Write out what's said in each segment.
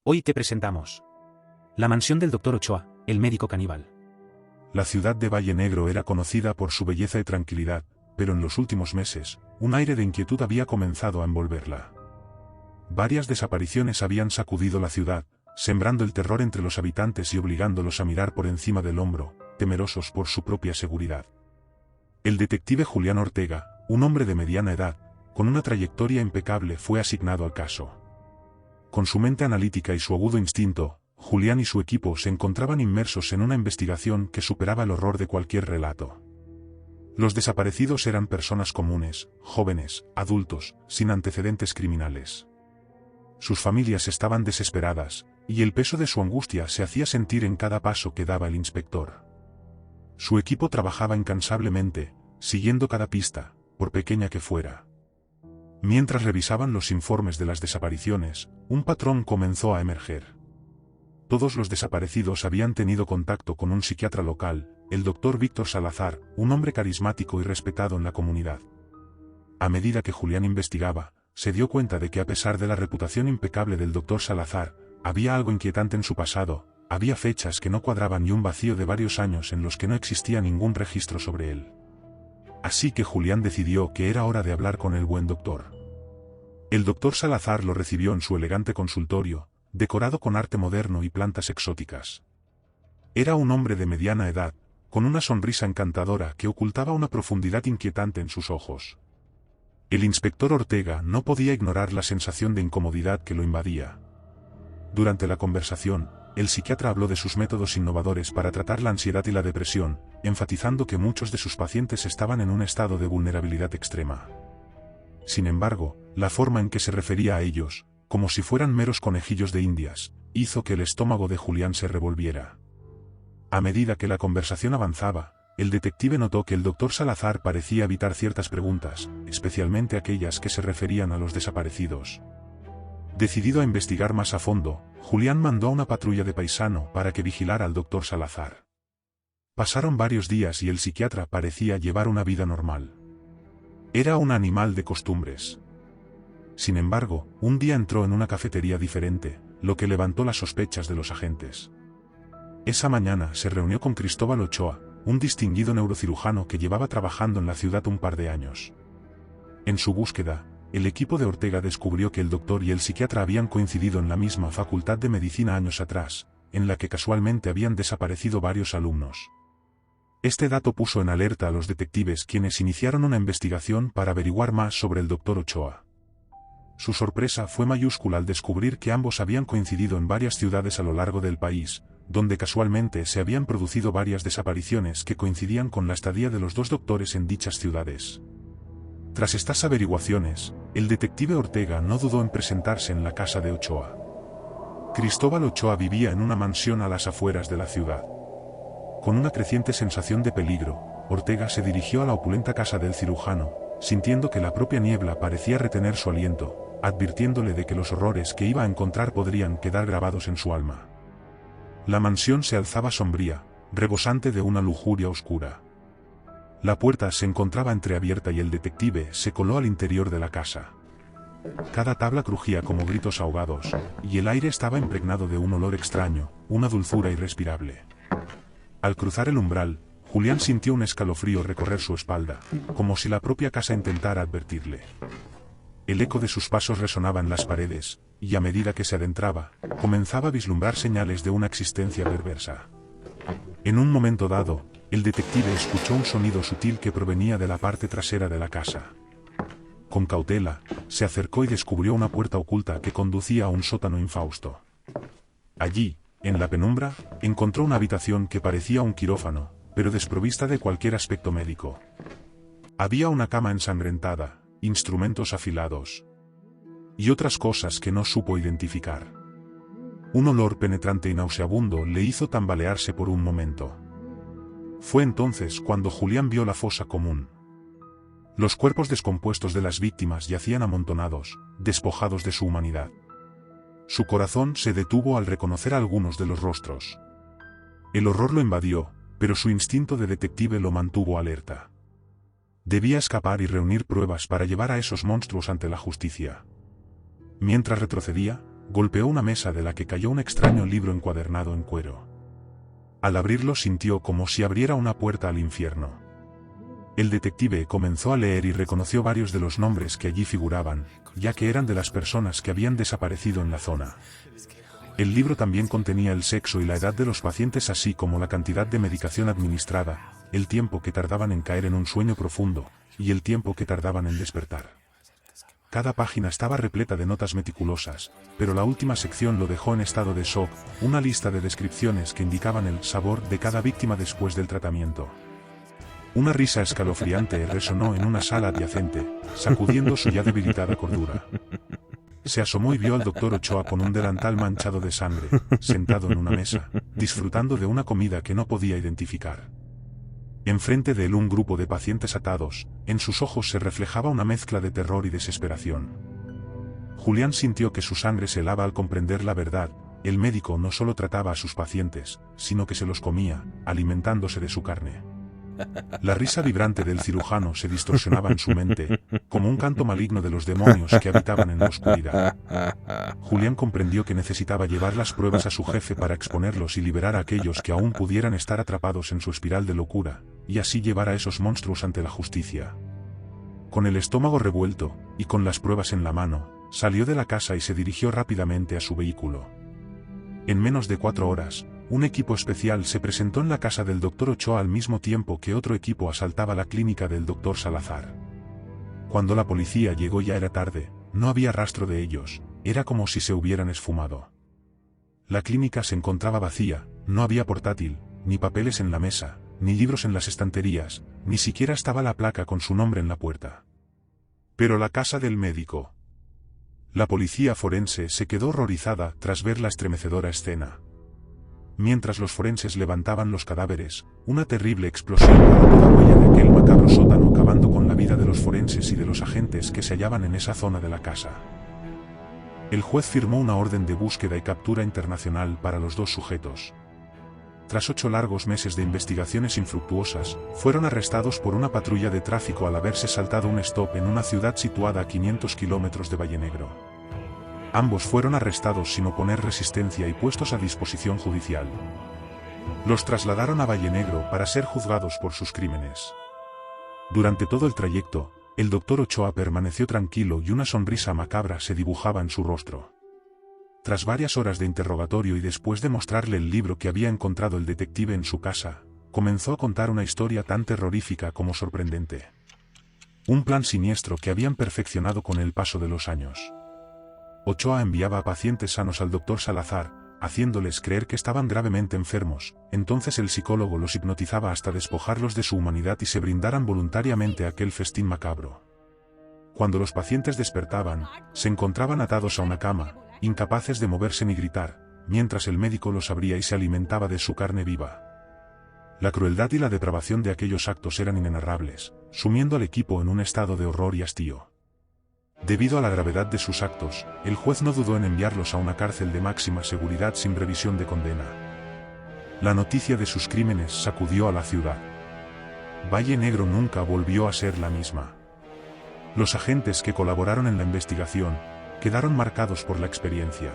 Hoy te presentamos la mansión del Dr. Ochoa, el médico caníbal. La ciudad de Valle Negro era conocida por su belleza y tranquilidad, pero en los últimos meses, un aire de inquietud había comenzado a envolverla. Varias desapariciones habían sacudido la ciudad, sembrando el terror entre los habitantes y obligándolos a mirar por encima del hombro, temerosos por su propia seguridad. El detective Julián Ortega, un hombre de mediana edad, con una trayectoria impecable, fue asignado al caso. Con su mente analítica y su agudo instinto, Julián y su equipo se encontraban inmersos en una investigación que superaba el horror de cualquier relato. Los desaparecidos eran personas comunes, jóvenes, adultos, sin antecedentes criminales. Sus familias estaban desesperadas, y el peso de su angustia se hacía sentir en cada paso que daba el inspector. Su equipo trabajaba incansablemente, siguiendo cada pista, por pequeña que fuera. Mientras revisaban los informes de las desapariciones, un patrón comenzó a emerger. Todos los desaparecidos habían tenido contacto con un psiquiatra local, el Dr. Víctor Salazar, un hombre carismático y respetado en la comunidad. A medida que Julián investigaba, se dio cuenta de que a pesar de la reputación impecable del Dr. Salazar, había algo inquietante en su pasado, había fechas que no cuadraban y un vacío de varios años en los que no existía ningún registro sobre él. Así que Julián decidió que era hora de hablar con el buen doctor. El Dr. Salazar lo recibió en su elegante consultorio, decorado con arte moderno y plantas exóticas. Era un hombre de mediana edad, con una sonrisa encantadora que ocultaba una profundidad inquietante en sus ojos. El inspector Ortega no podía ignorar la sensación de incomodidad que lo invadía. Durante la conversación, el psiquiatra habló de sus métodos innovadores para tratar la ansiedad y la depresión, enfatizando que muchos de sus pacientes estaban en un estado de vulnerabilidad extrema. Sin embargo, la forma en que se refería a ellos, como si fueran meros conejillos de indias, hizo que el estómago de Julián se revolviera. A medida que la conversación avanzaba, el detective notó que el Dr. Salazar parecía evitar ciertas preguntas, especialmente aquellas que se referían a los desaparecidos. Decidido a investigar más a fondo, Julián mandó a una patrulla de paisano para que vigilara al Dr. Salazar. Pasaron varios días y el psiquiatra parecía llevar una vida normal. Era un animal de costumbres. Sin embargo, un día entró en una cafetería diferente, lo que levantó las sospechas de los agentes. Esa mañana se reunió con Cristóbal Ochoa, un distinguido neurocirujano que llevaba trabajando en la ciudad un par de años. En su búsqueda, el equipo de Ortega descubrió que el doctor y el psiquiatra habían coincidido en la misma facultad de medicina años atrás, en la que casualmente habían desaparecido varios alumnos. Este dato puso en alerta a los detectives, quienes iniciaron una investigación para averiguar más sobre el doctor Ochoa. Su sorpresa fue mayúscula al descubrir que ambos habían coincidido en varias ciudades a lo largo del país, donde casualmente se habían producido varias desapariciones que coincidían con la estadía de los dos doctores en dichas ciudades. Tras estas averiguaciones, el detective Ortega no dudó en presentarse en la casa de Ochoa. Cristóbal Ochoa vivía en una mansión a las afueras de la ciudad. Con una creciente sensación de peligro, Ortega se dirigió a la opulenta casa del cirujano, sintiendo que la propia niebla parecía retener su aliento, advirtiéndole de que los horrores que iba a encontrar podrían quedar grabados en su alma. La mansión se alzaba sombría, rebosante de una lujuria oscura. La puerta se encontraba entreabierta y el detective se coló al interior de la casa. Cada tabla crujía como gritos ahogados, y el aire estaba impregnado de un olor extraño, una dulzura irrespirable. Al cruzar el umbral, Julián sintió un escalofrío recorrer su espalda, como si la propia casa intentara advertirle. El eco de sus pasos resonaba en las paredes, y a medida que se adentraba, comenzaba a vislumbrar señales de una existencia perversa. En un momento dado, el detective escuchó un sonido sutil que provenía de la parte trasera de la casa. Con cautela, se acercó y descubrió una puerta oculta que conducía a un sótano infausto. Allí, en la penumbra, encontró una habitación que parecía un quirófano, pero desprovista de cualquier aspecto médico. Había una cama ensangrentada, instrumentos afilados y otras cosas que no supo identificar. Un olor penetrante y nauseabundo le hizo tambalearse por un momento. Fue entonces cuando Julián vio la fosa común. Los cuerpos descompuestos de las víctimas yacían amontonados, despojados de su humanidad. Su corazón se detuvo al reconocer algunos de los rostros. El horror lo invadió, pero su instinto de detective lo mantuvo alerta. Debía escapar y reunir pruebas para llevar a esos monstruos ante la justicia. Mientras retrocedía, golpeó una mesa de la que cayó un extraño libro encuadernado en cuero. Al abrirlo sintió como si abriera una puerta al infierno. El detective comenzó a leer y reconoció varios de los nombres que allí figuraban, ya que eran de las personas que habían desaparecido en la zona. El libro también contenía el sexo y la edad de los pacientes, así como la cantidad de medicación administrada, el tiempo que tardaban en caer en un sueño profundo, y el tiempo que tardaban en despertar. Cada página estaba repleta de notas meticulosas, pero la última sección lo dejó en estado de shock, una lista de descripciones que indicaban el sabor de cada víctima después del tratamiento. Una risa escalofriante resonó en una sala adyacente, sacudiendo su ya debilitada cordura. Se asomó y vio al doctor Ochoa con un delantal manchado de sangre, sentado en una mesa, disfrutando de una comida que no podía identificar. Enfrente de él un grupo de pacientes atados, en sus ojos se reflejaba una mezcla de terror y desesperación. Julián sintió que su sangre se helaba al comprender la verdad: el médico no solo trataba a sus pacientes, sino que se los comía, alimentándose de su carne. La risa vibrante del cirujano se distorsionaba en su mente, como un canto maligno de los demonios que habitaban en la oscuridad. Julián comprendió que necesitaba llevar las pruebas a su jefe para exponerlos y liberar a aquellos que aún pudieran estar atrapados en su espiral de locura, y así llevar a esos monstruos ante la justicia. Con el estómago revuelto, y con las pruebas en la mano, salió de la casa y se dirigió rápidamente a su vehículo. En menos de 4 horas, un equipo especial se presentó en la casa del Dr. Ochoa al mismo tiempo que otro equipo asaltaba la clínica del Dr. Salazar. Cuando la policía llegó ya era tarde, no había rastro de ellos, era como si se hubieran esfumado. La clínica se encontraba vacía, no había portátil, ni papeles en la mesa, ni libros en las estanterías, ni siquiera estaba la placa con su nombre en la puerta. Pero la casa del médico. La policía forense se quedó horrorizada tras ver la estremecedora escena. Mientras los forenses levantaban los cadáveres, una terrible explosión borró toda huella de aquel macabro sótano, acabando con la vida de los forenses y de los agentes que se hallaban en esa zona de la casa. El juez firmó una orden de búsqueda y captura internacional para los 2 sujetos. Tras 8 largos meses de investigaciones infructuosas, fueron arrestados por una patrulla de tráfico al haberse saltado un stop en una ciudad situada a 500 kilómetros de Vallenegro. Ambos fueron arrestados sin oponer resistencia y puestos a disposición judicial. Los trasladaron a Vallenegro para ser juzgados por sus crímenes. Durante todo el trayecto, el Dr. Ochoa permaneció tranquilo y una sonrisa macabra se dibujaba en su rostro. Tras varias horas de interrogatorio y después de mostrarle el libro que había encontrado el detective en su casa, comenzó a contar una historia tan terrorífica como sorprendente. Un plan siniestro que habían perfeccionado con el paso de los años. Ochoa enviaba a pacientes sanos al Dr. Salazar, haciéndoles creer que estaban gravemente enfermos. Entonces el psicólogo los hipnotizaba hasta despojarlos de su humanidad y se brindaran voluntariamente a aquel festín macabro. Cuando los pacientes despertaban, se encontraban atados a una cama, incapaces de moverse ni gritar, mientras el médico los abría y se alimentaba de su carne viva. La crueldad y la depravación de aquellos actos eran inenarrables, sumiendo al equipo en un estado de horror y hastío. Debido a la gravedad de sus actos, el juez no dudó en enviarlos a una cárcel de máxima seguridad sin revisión de condena. La noticia de sus crímenes sacudió a la ciudad. Vallenegro nunca volvió a ser la misma. Los agentes que colaboraron en la investigación quedaron marcados por la experiencia.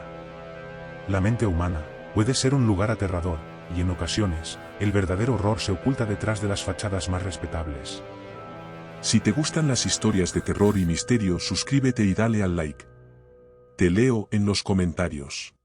La mente humana puede ser un lugar aterrador, y en ocasiones, el verdadero horror se oculta detrás de las fachadas más respetables. Si te gustan las historias de terror y misterio, suscríbete y dale al like. Te leo en los comentarios.